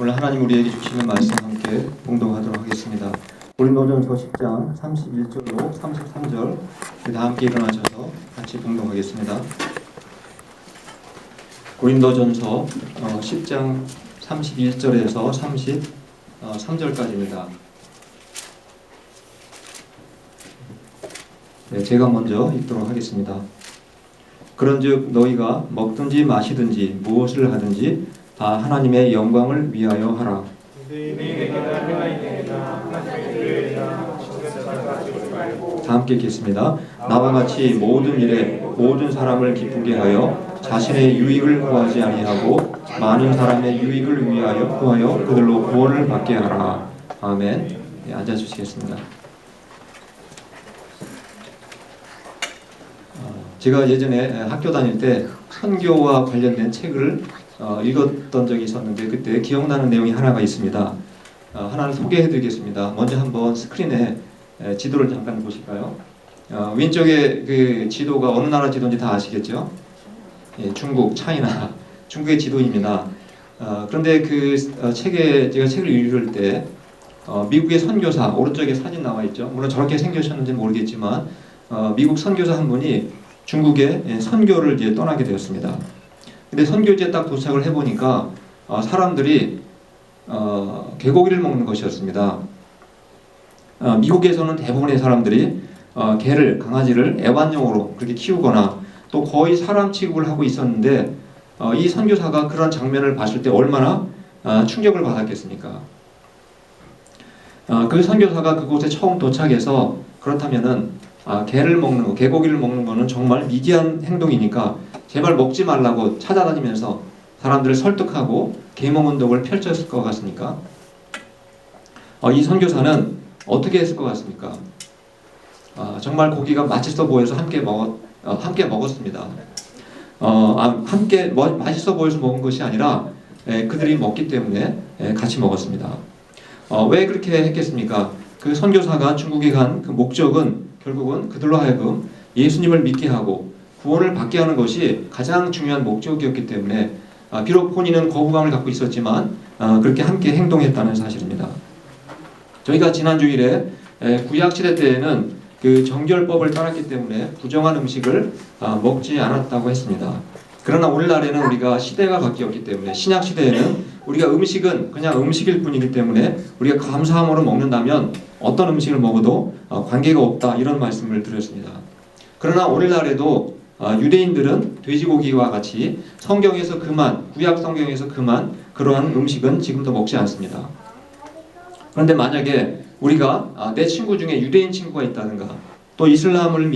오늘 하나님 우리에게 주시는 말씀 함께 봉독하도록 하겠습니다. 고린도전서 10장 31절로 33절 다 함께 일어나셔서 같이 봉독하겠습니다. 고린도전서 10장 31절에서 33절까지입니다. 네, 제가 먼저 읽도록 하겠습니다. 그런즉 너희가 먹든지 마시든지 무엇을 하든지 다 하나님의 영광을 위하여 하라. 다 함께 읽겠습니다. 나와 같이 모든 일에 모든 사람을 기쁘게 하여 자신의 유익을 구하지 아니하고 많은 사람의 유익을 위하여 구하여 그들로 구원을 받게 하라. 아멘. 네, 앉아주시겠습니다. 제가 예전에 학교 다닐 때 선교와 관련된 책을 읽었던 적이 있었는데 그때 기억나는 내용이 하나가 있습니다. 하나를 소개해드리겠습니다. 먼저 한번 스크린에 지도를 잠깐 보실까요? 왼쪽에 그 지도가 어느 나라 지도인지 다 아시겠죠? 예, 중국, 차이나 중국의 지도입니다. 그런데 그 책에 제가 책을 읽을 때 미국의 선교사 오른쪽에 사진 나와 있죠. 물론 저렇게 생기셨는지 모르겠지만 미국 선교사 한 분이 중국에 선교를 이제 떠나게 되었습니다. 근데 선교지에 딱 도착을 해보니까 사람들이 개고기를 먹는 것이었습니다. 미국에서는 대부분의 사람들이 개를, 강아지를 애완용으로 그렇게 키우거나 또 거의 사람 취급을 하고 있었는데 이 선교사가 그런 장면을 봤을 때 얼마나 충격을 받았겠습니까? 그 선교사가 그곳에 처음 도착해서 그렇다면은 개를 먹는 거, 개고기를 먹는 거는 정말 미개한 행동이니까 제발 먹지 말라고 찾아다니면서 사람들을 설득하고 계몽운동을 펼쳤을 것 같습니까? 이 선교사는 어떻게 했을 것 같습니까? 정말 고기가 맛있어 보여서 함께 먹었습니다. 함께 맛있어 보여서 먹은 것이 아니라 그들이 먹기 때문에 같이 먹었습니다. 왜 그렇게 했겠습니까? 그 선교사가 중국에 간 그 목적은 결국은 그들로 하여금 예수님을 믿게 하고 구원을 받게 하는 것이 가장 중요한 목적이었기 때문에 비록 본인은 거부감을 갖고 있었지만 그렇게 함께 행동했다는 사실입니다. 저희가 지난 주일에 구약시대 때에는 그 정결법을 따랐기 때문에 부정한 음식을 먹지 않았다고 했습니다. 그러나 오늘날에는 우리가 시대가 바뀌었기 때문에 신약시대에는 우리가 음식은 그냥 음식일 뿐이기 때문에 우리가 감사함으로 먹는다면 어떤 음식을 먹어도 관계가 없다 이런 말씀을 드렸습니다. 그러나 오늘날에도 유대인들은 돼지고기와 같이 성경에서 구약 성경에서 그러한 음식은 지금도 먹지 않습니다. 그런데 만약에 우리가 내 친구 중에 유대인 친구가 있다든가 또 이슬람교를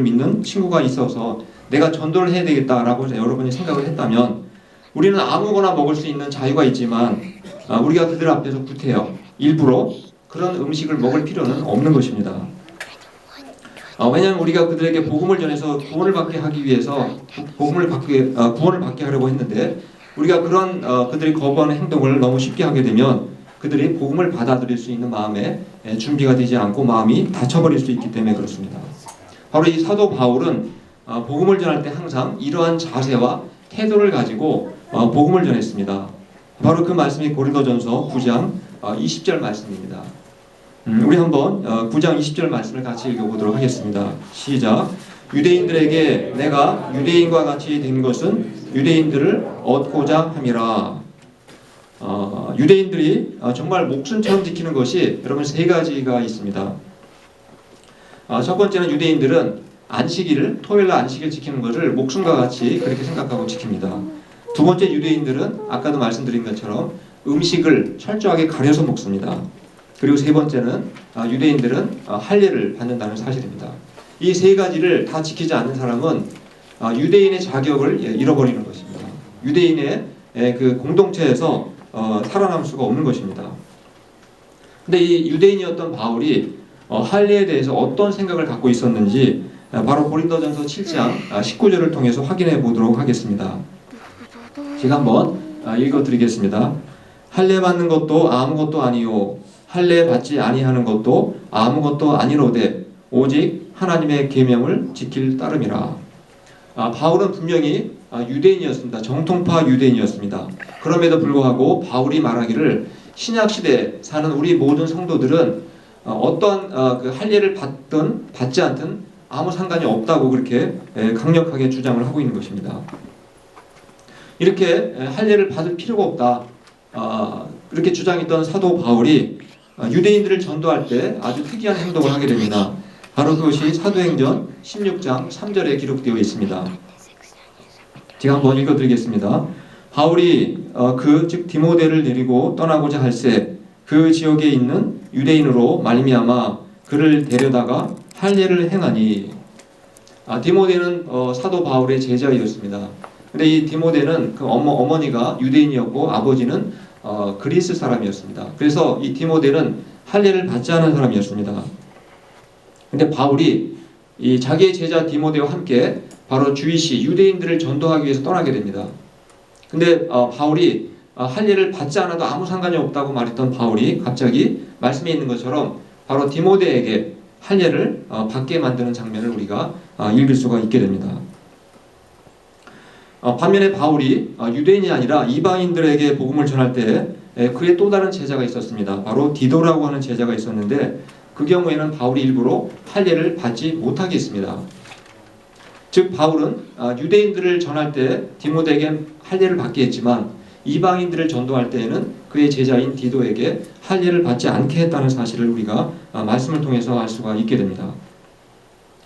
믿는 친구가 있어서 내가 전도를 해야 되겠다라고 여러분이 생각을 했다면 우리는 아무거나 먹을 수 있는 자유가 있지만 우리가 그들 앞에서 구태여 일부러 그런 음식을 먹을 필요는 없는 것입니다. 왜냐하면 우리가 그들에게 복음을 전해서 구원을 받게 하기 위해서 구원을 받게 하려고 했는데 우리가 그런 그들이 거부하는 행동을 너무 쉽게 하게 되면 그들이 복음을 받아들일 수 있는 마음에 준비가 되지 않고 마음이 닫혀버릴 수 있기 때문에 그렇습니다. 바로 이 사도 바울은 복음을 전할 때 항상 이러한 자세와 태도를 가지고 복음을 전했습니다. 바로 그 말씀이 고린도전서 9장 20절 말씀입니다. 우리 한번 9장 20절 말씀을 같이 읽어보도록 하겠습니다. 시작. 유대인들에게 내가 유대인과 같이 된 것은 유대인들을 얻고자 함이라. 유대인들이 정말 목숨처럼 지키는 것이 여러분 세 가지가 있습니다. 첫 번째는 유대인들은 토요일날 안식일 지키는 것을 목숨과 같이 그렇게 생각하고 지킵니다. 두 번째 유대인들은 아까도 말씀드린 것처럼 음식을 철저하게 가려서 먹습니다. 그리고 세 번째는 유대인들은 할례를 받는다는 사실입니다. 이 세 가지를 다 지키지 않는 사람은 유대인의 자격을 잃어버리는 것입니다. 유대인의 그 공동체에서 살아남을 수가 없는 것입니다. 근데 이 유대인이었던 바울이 할례에 대해서 어떤 생각을 갖고 있었는지 바로 고린도전서 7장 19절을 통해서 확인해 보도록 하겠습니다. 제가 한번 읽어드리겠습니다. 할례 받는 것도 아무것도 아니요 할례 받지 아니하는 것도 아무것도 아니로되 오직 하나님의 계명을 지킬 따름이라. 바울은 분명히 유대인이었습니다. 정통파 유대인이었습니다. 그럼에도 불구하고 바울이 말하기를 신약 시대에 사는 우리 모든 성도들은 어떠한 그 할례를 받든 받지 않든 아무 상관이 없다고 그렇게 강력하게 주장을 하고 있는 것입니다. 이렇게 할례를 받을 필요가 없다. 그렇게 주장했던 사도 바울이 유대인들을 전도할 때 아주 특이한 행동을 하게 됩니다. 바로 그것이 사도행전 16장 3절에 기록되어 있습니다. 제가 한번 읽어드리겠습니다. 바울이 즉 디모데를 데리고 떠나고자 할새 그 지역에 있는 유대인으로 말미암아 그를 데려다가 할례를 행하니. 디모데는 사도 바울의 제자였습니다. 근데 이 디모데는 그 어머니가 유대인이었고 아버지는 그리스 사람이었습니다. 그래서 이 디모데는 할례를 받지 않은 사람이었습니다. 근데 바울이 이 자기의 제자 디모데와 함께 바로 주이시 유대인들을 전도하기 위해서 떠나게 됩니다. 근데 바울이 할례를 받지 않아도 아무 상관이 없다고 말했던 바울이 갑자기 말씀에 있는 것처럼 바로 디모데에게 할례를 받게 만드는 장면을 우리가 읽을 수가 있게 됩니다. 반면에 바울이 유대인이 아니라 이방인들에게 복음을 전할 때 그의 또 다른 제자가 있었습니다. 바로 디도라고 하는 제자가 있었는데 그 경우에는 바울이 일부러 할례를 받지 못하게 했습니다. 즉 바울은 유대인들을 전할 때 디모데에게 할례를 받게 했지만 이방인들을 전도할 때에는 그의 제자인 디도에게 할례를 받지 않게 했다는 사실을 우리가 말씀을 통해서 알 수가 있게 됩니다.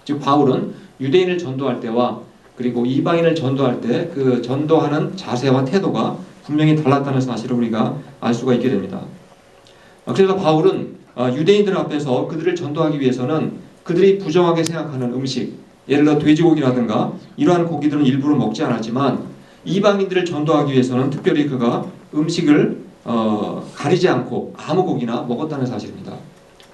즉 바울은 유대인을 전도할 때와 그리고 이방인을 전도할 때 그 전도하는 자세와 태도가 분명히 달랐다는 사실을 우리가 알 수가 있게 됩니다. 그래서 바울은 유대인들 앞에서 그들을 전도하기 위해서는 그들이 부정하게 생각하는 음식, 예를 들어 돼지고기라든가 이러한 고기들은 일부러 먹지 않았지만 이방인들을 전도하기 위해서는 특별히 그가 음식을 가리지 않고 아무 고기나 먹었다는 사실입니다.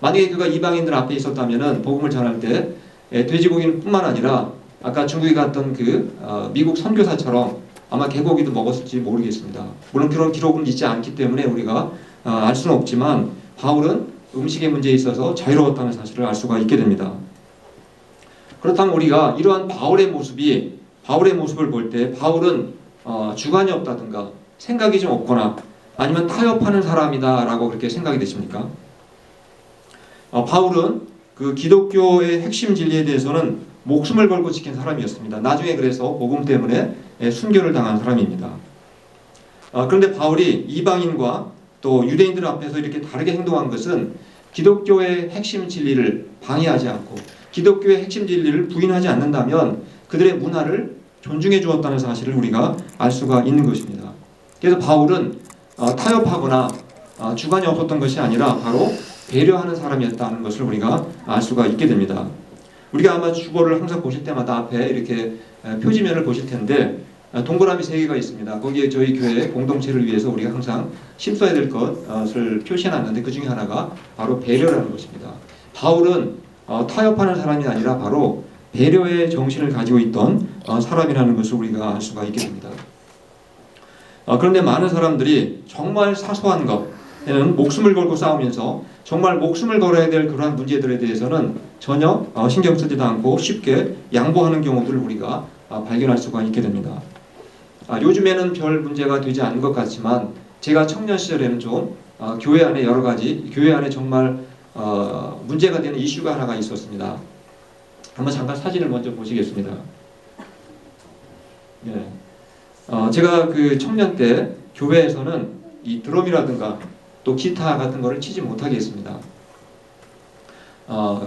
만약에 그가 이방인들 앞에 있었다면 복음을 전할 때 돼지고기는 뿐만 아니라 아까 중국에 갔던 그 미국 선교사처럼 아마 개고기도 먹었을지 모르겠습니다. 물론 그런 기록은 있지 않기 때문에 우리가 알 수는 없지만 바울은 음식의 문제에 있어서 자유로웠다는 사실을 알 수가 있게 됩니다. 그렇다면 우리가 이러한 바울의 모습을 볼 때 바울은 주관이 없다든가 생각이 좀 없거나 아니면 타협하는 사람이다라고 그렇게 생각이 되십니까? 바울은 그 기독교의 핵심 진리에 대해서는 목숨을 걸고 지킨 사람이었습니다. 나중에 그래서 복음 때문에 순교를 당한 사람입니다. 그런데 바울이 이방인과 또 유대인들 앞에서 이렇게 다르게 행동한 것은 기독교의 핵심 진리를 방해하지 않고 기독교의 핵심 진리를 부인하지 않는다면 그들의 문화를 존중해 주었다는 사실을 우리가 알 수가 있는 것입니다. 그래서 바울은 타협하거나 주관이 없었던 것이 아니라 바로 배려하는 사람이었다는 것을 우리가 알 수가 있게 됩니다. 우리가 아마 주보를 항상 보실 때마다 앞에 이렇게 표지면을 보실 텐데 동그라미 3개가 있습니다. 거기에 저희 교회 공동체를 위해서 우리가 항상 심써야 될 것을 표시해놨는데 그 중에 하나가 바로 배려라는 것입니다. 바울은 타협하는 사람이 아니라 바로 배려의 정신을 가지고 있던 사람이라는 것을 우리가 알 수가 있게 됩니다. 그런데 많은 사람들이 정말 사소한 것에는 목숨을 걸고 싸우면서 정말 목숨을 걸어야 될 그러한 문제들에 대해서는 전혀 신경 쓰지도 않고 쉽게 양보하는 경우들을 우리가 발견할 수가 있게 됩니다. 요즘에는 별 문제가 되지 않은 것 같지만 제가 청년 시절에는 좀 교회 안에 여러 가지 교회 안에 정말 문제가 되는 이슈가 하나가 있었습니다. 한번 잠깐 사진을 먼저 보시겠습니다. 네. 제가 그 청년 때 교회에서는 이 드럼이라든가 또 기타 같은 거를 치지 못하게 했습니다.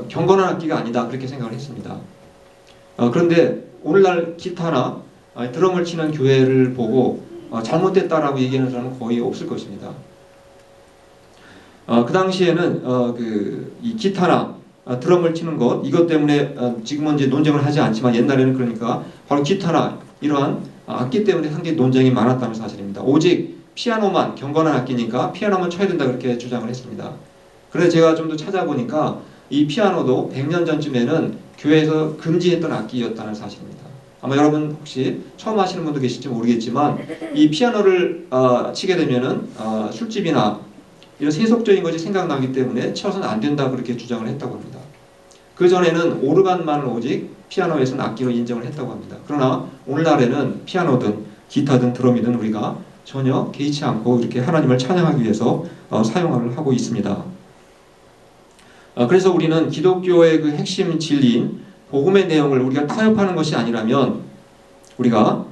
경건한 악기가 아니다 그렇게 생각을 했습니다. 그런데 오늘날 기타나 드럼을 치는 교회를 보고 잘못됐다라고 얘기하는 사람은 거의 없을 것입니다. 그 당시에는 이 기타나 드럼을 치는 것 이것 때문에 지금은 이제 논쟁을 하지 않지만 옛날에는 그러니까 바로 기타나 이러한 악기 때문에 상당히 논쟁이 많았다는 사실입니다. 오직 피아노만 경건한 악기니까 피아노만 쳐야 된다 그렇게 주장을 했습니다. 그래서 제가 좀 더 찾아보니까 이 피아노도 100년 전쯤에는 교회에서 금지했던 악기였다는 사실입니다. 아마 여러분 혹시 처음 하시는 분도 계실지 모르겠지만 이 피아노를 치게 되면은 술집이나 이런 세속적인 것이 생각나기 때문에 쳐서는 안 된다 그렇게 주장을 했다고 합니다. 그 전에는 오르간만을 오직 피아노에서는 악기로 인정을 했다고 합니다. 그러나 오늘날에는 피아노든 기타든 드럼이든 우리가 전혀 개의치 않고 이렇게 하나님을 찬양하기 위해서 사용을 하고 있습니다. 그래서 우리는 기독교의 그 핵심 진리인 복음의 내용을 우리가 타협하는 것이 아니라면 우리가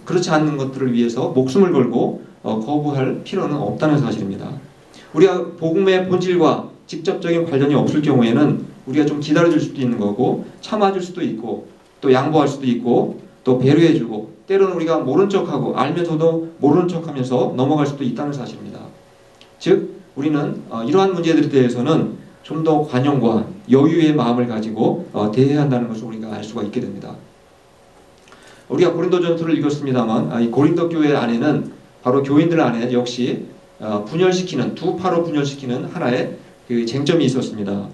그렇지 않는 것들을 위해서 목숨을 걸고 거부할 필요는 없다는 사실입니다. 우리가 복음의 본질과 직접적인 관련이 없을 경우에는 우리가 좀 기다려줄 수도 있는 거고 참아줄 수도 있고 또 양보할 수도 있고 또 배려해주고 때로는 우리가 모른 척하고 알면서도 모르는 척하면서 넘어갈 수도 있다는 사실입니다. 즉 우리는 이러한 문제들에 대해서는 좀 더 관용과 여유의 마음을 가지고 대해야 한다는 것을 우리가 알 수가 있게 됩니다. 우리가 고린도전서를 읽었습니다만 이 고린도 교회 안에는 바로 교인들 안에 역시 분열시키는 두 파로 분열시키는 하나의 그 쟁점이 있었습니다.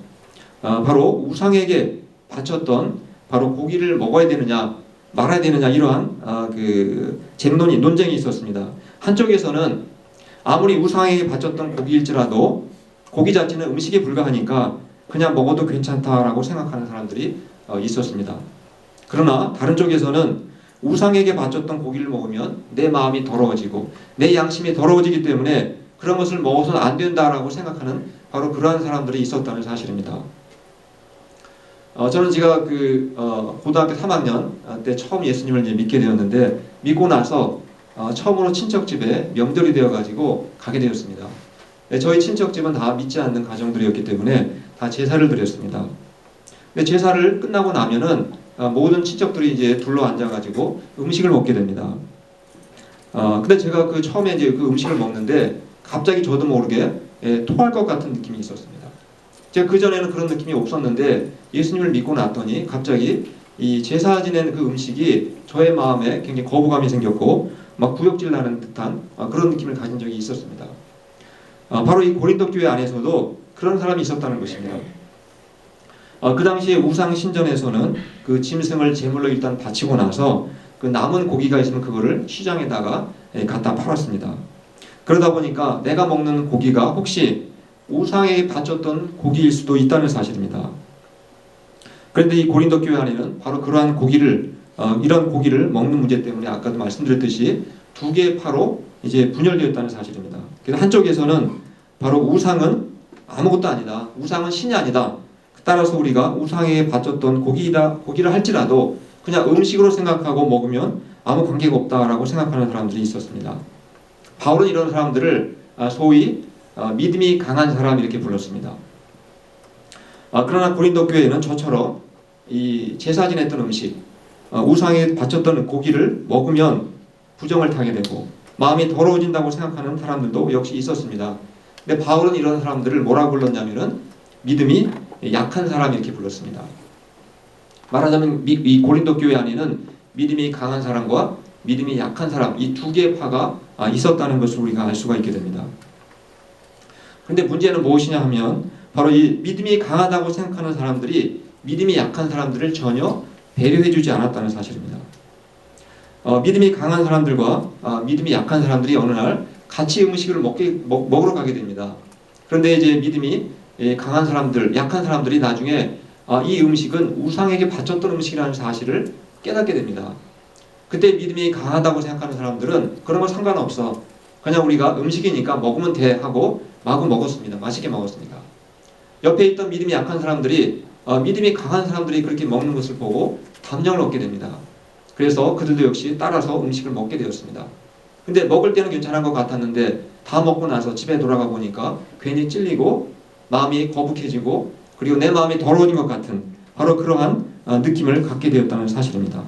바로 우상에게 바쳤던 바로 고기를 먹어야 되느냐 말아야 되느냐 이러한 그 논쟁이 있었습니다. 한쪽에서는 아무리 우상에게 바쳤던 고기일지라도 고기 자체는 음식에 불과하니까 그냥 먹어도 괜찮다라고 생각하는 사람들이 있었습니다. 그러나 다른 쪽에서는 우상에게 바쳤던 고기를 먹으면 내 마음이 더러워지고 내 양심이 더러워지기 때문에 그런 것을 먹어서는 안 된다라고 생각하는 바로 그러한 사람들이 있었다는 사실입니다. 저는 제가 고등학교 3학년 때 처음 예수님을 믿게 되었는데 믿고 나서 처음으로 친척집에 명절이 되어가지고 가게 되었습니다. 저희 친척집은 다 믿지 않는 가정들이었기 때문에 다 제사를 드렸습니다. 근데 제사를 끝나고 나면은 모든 친척들이 이제 둘러 앉아가지고 음식을 먹게 됩니다. 근데 제가 그 처음에 이제 그 음식을 먹는데 갑자기 저도 모르게 토할 것 같은 느낌이 있었습니다. 제가 그 전에는 그런 느낌이 없었는데 예수님을 믿고 났더니 갑자기 이 제사 지낸 그 음식이 저의 마음에 굉장히 거부감이 생겼고 막 구역질 나는 듯한 그런 느낌을 가진 적이 있었습니다. 바로 이 고린도 교회 안에서도 그런 사람이 있었다는 것입니다. 그 당시에 우상 신전에서는 그 짐승을 제물로 일단 바치고 나서 그 남은 고기가 있으면 그거를 시장에다가 갖다 팔았습니다. 그러다 보니까 내가 먹는 고기가 혹시 우상에 바쳤던 고기일 수도 있다는 사실입니다. 그런데 이 고린도 교회 안에는 바로 그러한 고기를 이런 고기를 먹는 문제 때문에 아까도 말씀드렸듯이 두 개의 파로 이제 분열되었다는 사실입니다. 그래서 한쪽에서는 바로 우상은 아무것도 아니다. 우상은 신이 아니다. 따라서 우리가 우상에 바쳤던 고기를 할지라도 그냥 음식으로 생각하고 먹으면 아무 관계가 없다라고 생각하는 사람들이 있었습니다. 바울은 이런 사람들을 소위 믿음이 강한 사람 이렇게 불렀습니다. 그러나 고린도 교회는 저처럼 이 제사 지냈던 음식, 우상에 바쳤던 고기를 먹으면 부정을 타게 되고 마음이 더러워진다고 생각하는 사람들도 역시 있었습니다. 근데 바울은 이런 사람들을 뭐라고 불렀냐면은 믿음이 약한 사람 이렇게 불렀습니다. 말하자면 이 고린도 교회 안에는 믿음이 강한 사람과 믿음이 약한 사람 이 두 개의 파가 있었다는 것을 우리가 알 수가 있게 됩니다. 그런데 문제는 무엇이냐 하면 바로 이 믿음이 강하다고 생각하는 사람들이 믿음이 약한 사람들을 전혀 배려해주지 않았다는 사실입니다. 믿음이 강한 사람들과 믿음이 약한 사람들이 어느 날 같이 음식을 먹으러 가게 됩니다. 그런데 이제 믿음이 강한 사람들, 약한 사람들이 나중에 이 음식은 우상에게 바쳤던 음식이라는 사실을 깨닫게 됩니다. 그때 믿음이 강하다고 생각하는 사람들은 그런 거 상관없어. 그냥 우리가 음식이니까 먹으면 돼 하고 마구 먹었습니다. 맛있게 먹었습니다. 옆에 있던 믿음이 약한 사람들이 믿음이 강한 사람들이 그렇게 먹는 것을 보고 담력을 얻게 됩니다. 그래서 그들도 역시 따라서 음식을 먹게 되었습니다. 근데 먹을 때는 괜찮은 것 같았는데 다 먹고 나서 집에 돌아가 보니까 괜히 찔리고 마음이 거북해지고 그리고 내 마음이 더러워진 것 같은 바로 그러한 느낌을 갖게 되었다는 사실입니다.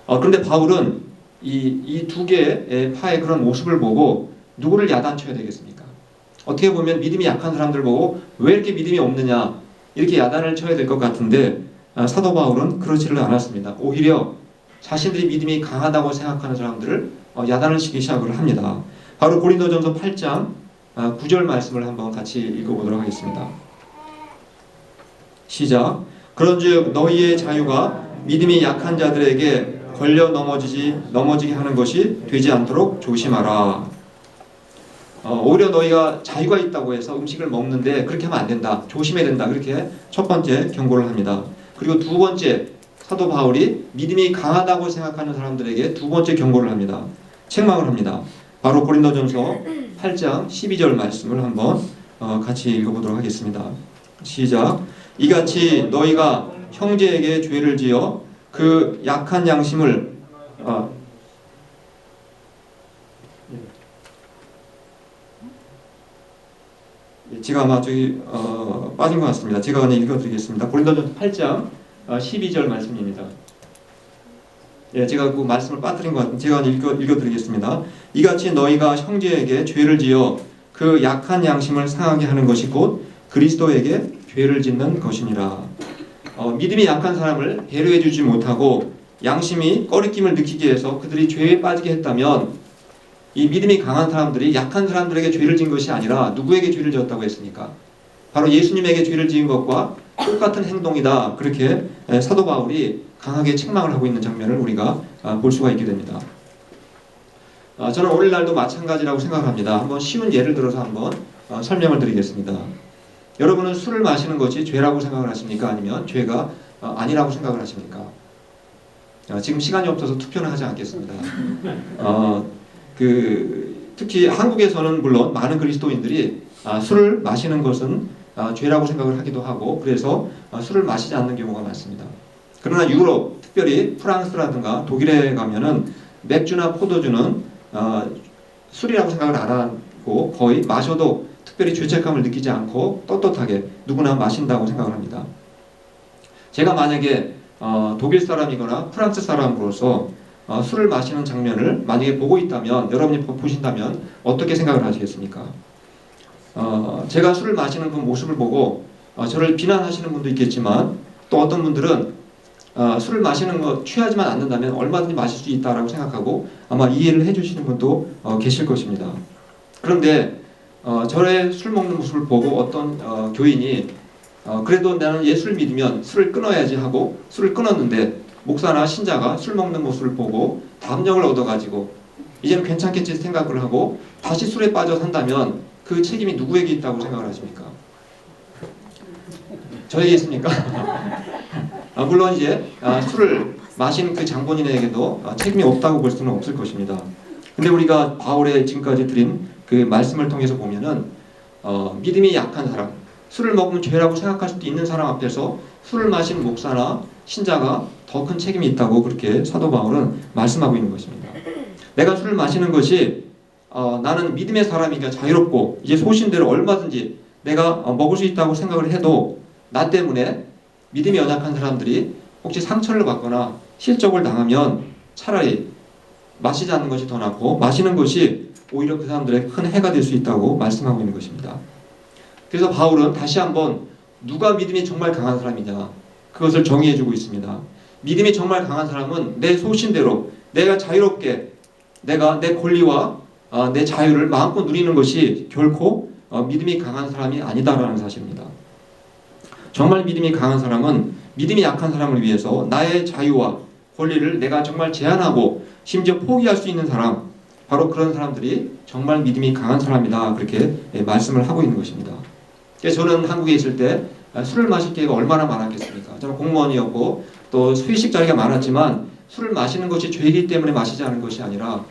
그런데 바울은 이 두 개의 파의 그런 모습을 보고 누구를 야단쳐야 되겠습니까? 어떻게 보면 믿음이 약한 사람들 보고 왜 이렇게 믿음이 없느냐 이렇게 야단을 쳐야 될 것 같은데 사도 바울은 그렇지를 않았습니다. 오히려 자신들이 믿음이 강하다고 생각하는 사람들을 야단을 치기 시작을 합니다. 바로 고린도전서 8장 9절 말씀을 한번 같이 읽어보도록 하겠습니다. 시작. 그런즉 너희의 자유가 믿음이 약한 자들에게 걸려 넘어지게 하는 것이 되지 않도록 조심하라. 오히려 너희가 자유가 있다고 해서 음식을 먹는데 그렇게 하면 안 된다. 조심해야 된다. 그렇게 첫 번째 경고를 합니다. 그리고 두 번째, 사도 바울이 믿음이 강하다고 생각하는 사람들에게 두 번째 경고를 합니다. 책망을 합니다. 바로 고린도전서 8장 12절 말씀을 한번 같이 읽어보도록 하겠습니다. 시작. 이같이 너희가 형제에게 죄를 지어 그 약한 양심을 제가 아마 저기 빠진 것 같습니다. 제가 그냥 읽어드리겠습니다. 고린도전서 8장 12절 말씀입니다. 예, 제가 그 말씀을 빠뜨린 것 같은데 제가 읽어드리겠습니다. 이같이 너희가 형제에게 죄를 지어 그 약한 양심을 상하게 하는 것이 곧 그리스도에게 죄를 짓는 것이니라. 믿음이 약한 사람을 배려해 주지 못하고 양심이 꺼리낌을 느끼게 해서 그들이 죄에 빠지게 했다면 이 믿음이 강한 사람들이 약한 사람들에게 죄를 지은 것이 아니라 누구에게 죄를 지었다고 했습니까? 바로 예수님에게 죄를 지은 것과 똑같은 행동이다. 그렇게 사도 바울이 강하게 책망을 하고 있는 장면을 우리가 볼 수가 있게 됩니다. 저는 오늘날도 마찬가지라고 생각합니다. 한번 쉬운 예를 들어서 한번 설명을 드리겠습니다. 여러분은 술을 마시는 것이 죄라고 생각을 하십니까? 아니면 죄가 아니라고 생각을 하십니까? 지금 시간이 없어서 투표는 하지 않겠습니다. 특히 한국에서는 물론 많은 그리스도인들이 술을 마시는 것은 죄라고 생각을 하기도 하고 그래서 술을 마시지 않는 경우가 많습니다. 그러나 유럽, 특별히 프랑스라든가 독일에 가면은 맥주나 포도주는 술이라고 생각을 안 하고 거의 마셔도 특별히 죄책감을 느끼지 않고 떳떳하게 누구나 마신다고 생각을 합니다. 제가 만약에 독일 사람이거나 프랑스 사람으로서 술을 마시는 장면을 만약에 보고 있다면 여러분이 보신다면 어떻게 생각을 하시겠습니까? 제가 술을 마시는 그 모습을 보고 저를 비난하시는 분도 있겠지만 또 어떤 분들은 술을 마시는 거 취하지만 않는다면 얼마든지 마실 수 있다라고 생각하고 아마 이해를 해주시는 분도 계실 것입니다. 그런데 저의 술 먹는 모습을 보고 어떤 교인이 그래도 나는 예수를 믿으면 술을 끊어야지 하고 술을 끊었는데 목사나 신자가 술 먹는 모습을 보고 담력을 얻어가지고 이제는 괜찮겠지 생각을 하고 다시 술에 빠져 산다면 그 책임이 누구에게 있다고 생각을 하십니까? 저에게 있습니까? 물론 이제 술을 마신 그 장본인에게도 책임이 없다고 볼 수는 없을 것입니다. 근데 우리가 바울의 지금까지 드린 그 말씀을 통해서 보면은 믿음이 약한 사람, 술을 먹으면 죄라고 생각할 수도 있는 사람 앞에서 술을 마신 목사나 신자가 더 큰 책임이 있다고 그렇게 사도 바울은 말씀하고 있는 것입니다. 내가 술을 마시는 것이 나는 믿음의 사람이니까 자유롭고 이제 소신대로 얼마든지 내가 먹을 수 있다고 생각을 해도 나 때문에 믿음이 연약한 사람들이 혹시 상처를 받거나 실족을 당하면 차라리 마시지 않는 것이 더 낫고 마시는 것이 오히려 그 사람들에게 큰 해가 될 수 있다고 말씀하고 있는 것입니다. 그래서 바울은 다시 한번 누가 믿음이 정말 강한 사람이냐 그것을 정의해주고 있습니다. 믿음이 정말 강한 사람은 내 소신대로 내가 자유롭게 내가 내 권리와 내 자유를 마음껏 누리는 것이 결코 믿음이 강한 사람이 아니다라는 사실입니다. 정말 믿음이 강한 사람은 믿음이 약한 사람을 위해서 나의 자유와 권리를 내가 정말 제한하고 심지어 포기할 수 있는 사람, 바로 그런 사람들이 정말 믿음이 강한 사람이다 그렇게 말씀을 하고 있는 것입니다. 저는 한국에 있을 때 술을 마실 기회가 얼마나 많았겠습니까? 저는 공무원이었고 또 회식 자리가 많았지만 술을 마시는 것이 죄이기 때문에 마시지 않은 것이 아니라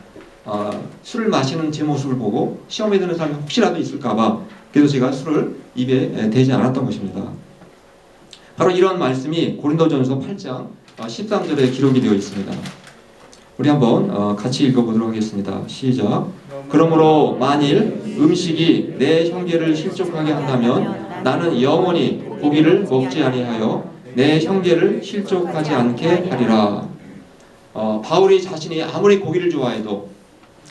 술을 마시는 제 모습을 보고 시험에 드는 사람이 혹시라도 있을까봐 그래서 제가 술을 입에 대지 않았던 것입니다. 바로 이런 말씀이 고린도전서 8장 13절에 기록이 되어 있습니다. 우리 한번 같이 읽어보도록 하겠습니다. 시작. 그러므로 만일 음식이 내 형제를 실족하게 한다면 나는 영원히 고기를 먹지 아니하여 내 형제를 실족하지 않게 하리라. 바울이 자신이 아무리 고기를 좋아해도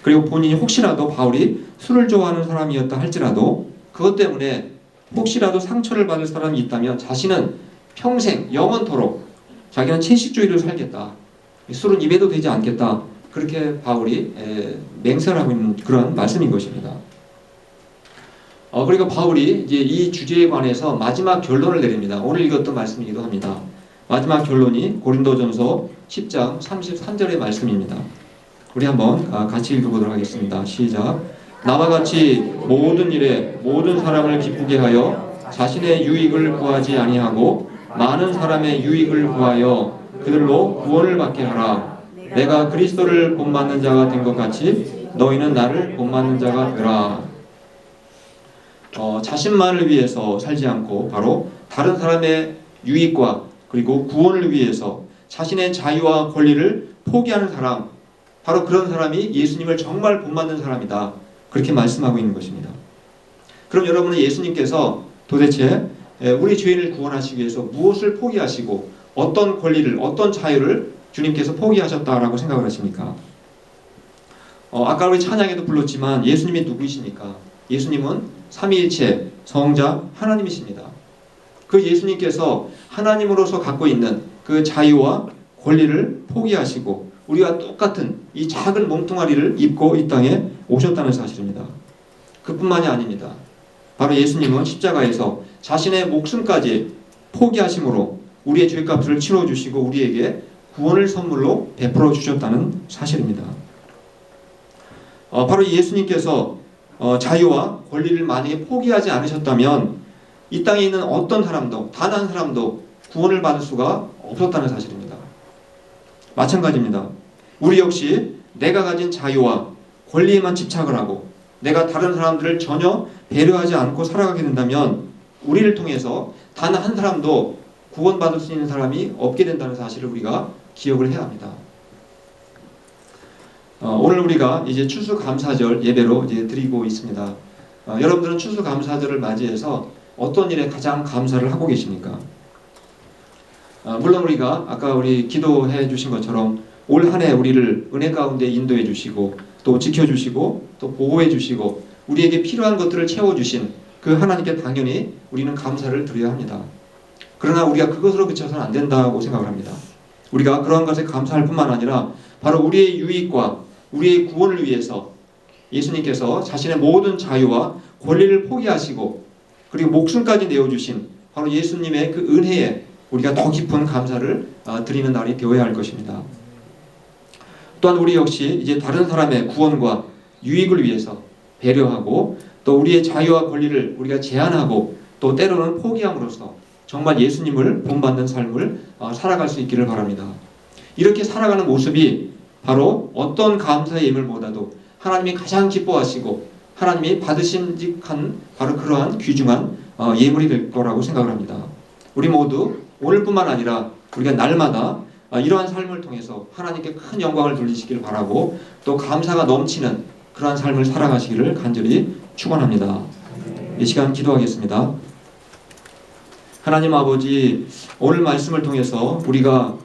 그리고 본인이 혹시라도 바울이 술을 좋아하는 사람이었다 할지라도 그것 때문에 혹시라도 상처를 받을 사람이 있다면 자신은 평생 영원토록 자기는 채식주의를 살겠다. 술은 입에도 되지 않겠다. 그렇게 바울이 맹세를 하고 있는 그런 말씀인 것입니다. 그리고 바울이 이제 이 주제에 관해서 마지막 결론을 내립니다. 오늘 읽었던 말씀이기도 합니다. 마지막 결론이 고린도전서 10장 33절의 말씀입니다. 우리 한번 같이 읽어보도록 하겠습니다. 시작. 나와 같이 모든 일에 모든 사람을 기쁘게 하여 자신의 유익을 구하지 아니하고 많은 사람의 유익을 구하여 그들로 구원을 받게 하라. 내가 그리스도를 본받는 자가 된 것 같이 너희는 나를 본받는 자가 되라. 자신만을 위해서 살지 않고 바로 다른 사람의 유익과 그리고 구원을 위해서 자신의 자유와 권리를 포기하는 사람, 바로 그런 사람이 예수님을 정말 본받는 사람이다. 그렇게 말씀하고 있는 것입니다. 그럼 여러분은 예수님께서 도대체 우리 죄인을 구원하시기 위해서 무엇을 포기하시고 어떤 권리를, 어떤 자유를 주님께서 포기하셨다라고 생각을 하십니까? 아까 우리 찬양에도 불렀지만 예수님이 누구이십니까? 예수님은 삼위일체 성자 하나님이십니다. 그 예수님께서 하나님으로서 갖고 있는 그 자유와 권리를 포기하시고 우리와 똑같은 이 작은 몸뚱아리를 입고 이 땅에 오셨다는 사실입니다. 그뿐만이 아닙니다. 바로 예수님은 십자가에서 자신의 목숨까지 포기하심으로 우리의 죄값을 치러주시고 우리에게 구원을 선물로 베풀어 주셨다는 사실입니다. 바로 예수님께서 자유와 권리를 만약에 포기하지 않으셨다면 이 땅에 있는 어떤 사람도, 단 한 사람도 구원을 받을 수가 없었다는 사실입니다. 마찬가지입니다. 우리 역시 내가 가진 자유와 권리에만 집착을 하고 내가 다른 사람들을 전혀 배려하지 않고 살아가게 된다면 우리를 통해서 단 한 사람도 구원받을 수 있는 사람이 없게 된다는 사실을 우리가 기억을 해야 합니다. 오늘 우리가 이제 추수감사절 예배로 이제 드리고 있습니다. 여러분들은 추수감사절을 맞이해서 어떤 일에 가장 감사를 하고 계십니까? 물론 우리가 아까 우리 기도해 주신 것처럼 올 한 해 우리를 은혜 가운데 인도해 주시고 또 지켜주시고 또 보호해 주시고 우리에게 필요한 것들을 채워주신 그 하나님께 당연히 우리는 감사를 드려야 합니다. 그러나 우리가 그것으로 그쳐서는 안 된다고 생각을 합니다. 우리가 그러한 것에 감사할 뿐만 아니라 바로 우리의 유익과 우리의 구원을 위해서 예수님께서 자신의 모든 자유와 권리를 포기하시고 그리고 목숨까지 내어주신 바로 예수님의 그 은혜에 우리가 더 깊은 감사를 드리는 날이 되어야 할 것입니다. 또한 우리 역시 이제 다른 사람의 구원과 유익을 위해서 배려하고 또 우리의 자유와 권리를 우리가 제한하고 또 때로는 포기함으로써 정말 예수님을 본받는 삶을 살아갈 수 있기를 바랍니다. 이렇게 살아가는 모습이 바로 어떤 감사의 예물보다도 하나님이 가장 기뻐하시고 하나님이 받으심직한 바로 그러한 귀중한 예물이 될 거라고 생각을 합니다. 우리 모두 오늘뿐만 아니라 우리가 날마다 이러한 삶을 통해서 하나님께 큰 영광을 돌리시길 바라고 또 감사가 넘치는 그러한 삶을 살아가시기를 간절히 축원합니다. 이 시간 기도하겠습니다. 하나님 아버지, 오늘 말씀을 통해서 우리가